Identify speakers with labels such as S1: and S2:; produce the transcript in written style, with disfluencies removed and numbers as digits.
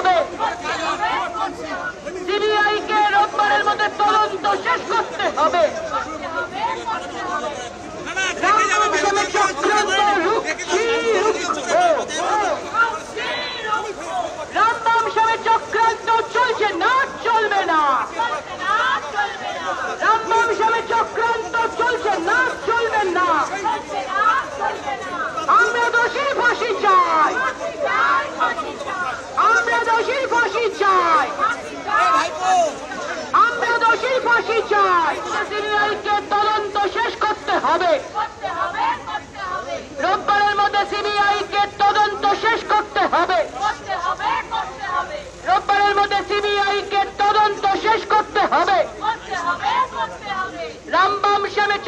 S1: হবে। সিবিআইকে রোববারের মধ্যে তদন্ত শেষ করতে হবে। রামবাম সাহেবের চক্রান্ত চলছে না, চলবে না। রামবাম সাহেবের চক্রান্ত চলছে না, চলবে না। আমরা দোষী ফাঁসি চাই, আমরা দোষী ফাঁসি চাই, আমরা দোষী ফাঁসি চাই। সিবিআইকে তদন্ত শেষ করতে হবে। রোববারের মধ্যে সিবিআইকে তদন্ত শেষ করতে হবে। রোববারের মধ্যে সিবিআইকে তদন্ত শেষ করতে হবে। রামবাম সাহেবের